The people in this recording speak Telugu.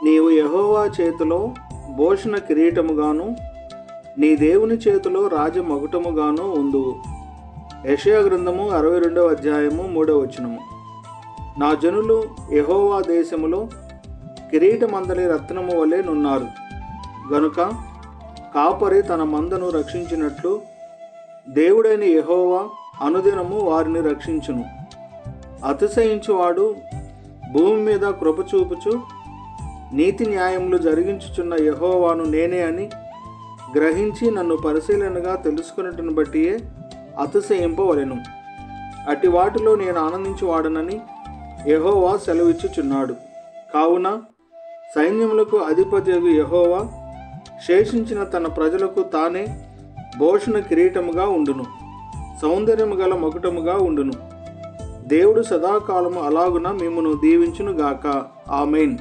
నీవు యెహోవా చేతిలో భూషణ కిరీటముగాను నీ దేవుని చేతిలో రాజమకుటముగాను ఉందువు. యెషయా గ్రంథము 62వ అధ్యాయము 3వ వచనము. నా జనులు యెహోవా దేశములో కిరీటమందలి రత్నము వలె నున్నారు గనుక కాపరి తన మందను రక్షించినట్లు దేవుడైన యెహోవా అనుదినము వారిని రక్షించును. అతిశయించువాడు భూమి మీద కృప చూపుచు నీతి న్యాయములు జరిగించుచున్న యెహోవాను నేనే అని గ్రహించి నన్ను పరిశీలనగా తెలుసుకున్నట్టును బట్టియే అతిశయింపవలెను. అట్టి వాటిలో నేను ఆనందించువాడనని యెహోవా సెలవిచ్చుచున్నాడు. కావున సైన్యములకు అధిపతియగు యెహోవా శేషించిన తన ప్రజలకు తానే భూషణ కిరీటముగా ఉండును, సౌందర్యము గల మకుటముగా ఉండును. దేవుడు సదాకాలము అలాగున మిమ్మును దీవించునుగాక. ఆమేన్.